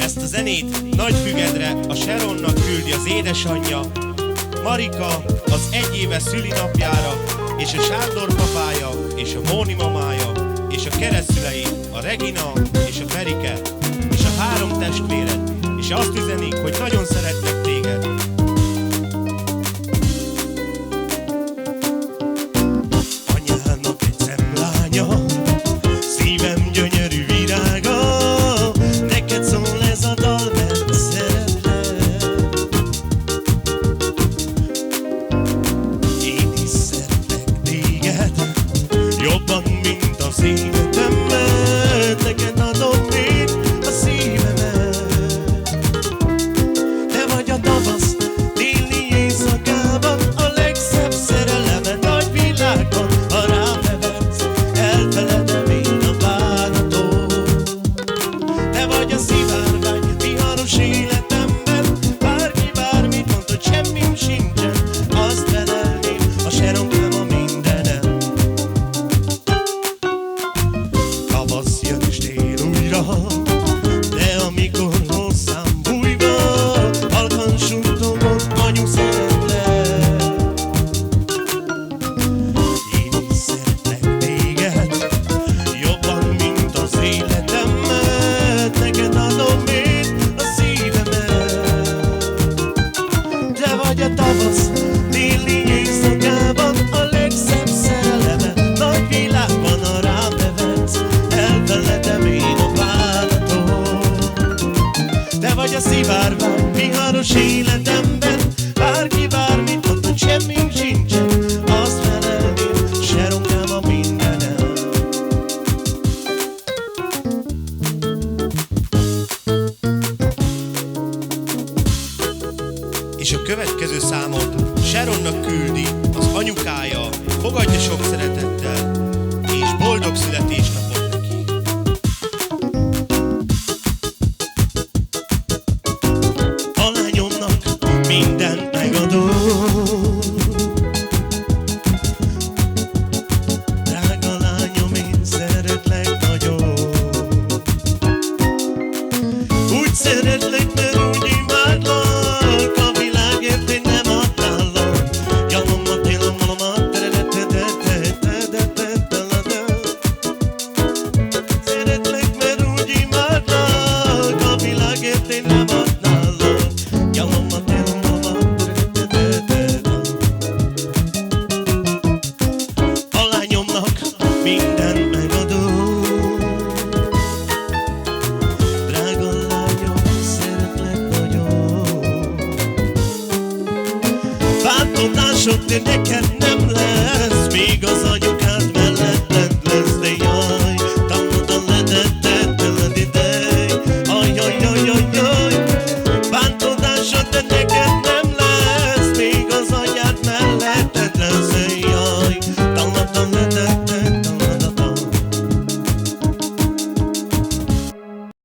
Ezt a zenét Nagyfügedre a Sharonnak küldi az édesanyja, Marika az 1 éves szülinapjára, és a Sándor papája, és a Móni mamája, és a keresztszülei, a Regina és a Ferike, és a 3 testvéred, és azt üzenik, hogy nagyon szeretnek téged. Anyának egy szemlánya, szívem gyönyörű virága, neked szól ez a dal, mert szeretlek. Én is szeretlek téged, jobban, mint az életemet, neked adom még a szívemet. Te vagy a tavasz téli éjszakában, a legszebb szerelem a nagy világban. Ha rám nevetsz, elfeledem én a bánatot. Te vagy a szivárvány viharos életemben, bárki bármit mond, hogy semmim sincsen, azt felelném, a Sharonkám a mindenem. Tavasz jön és tél újra, de amikor hozzám bújva, halkan suttogom, anyu szeretlek. Én is szeretlek téged, jobban, mint az életemet, neked adom én a szívemet. Te vagy a tavasz téli éjszakában, a legszebb szereleme nagy világban. Ha rám nevetsz, elfeledem én a bánatot. Te vagy a szivárvány viharos életemben, bárki bármit mond, hogy semmim sincsen, azt felelném, Sharonkám a mindenem. És a következő számot Sharonnak küldi az anyukája, fogadja sok szeretettel, és boldog születésnapot neki. A lányomnak mindent megadom, drága lányom, én szeretlek nagyon. Úgy szeretlek, mert úgy imádlak, a világért én nem adnálak. Szeretlek, mert úgy imádlak, a világért én nem adnálak. A lányomnak mindent megadom, drága lányom, szeretlek nagyon. Változásod, de neked nem lesz, még az anyukád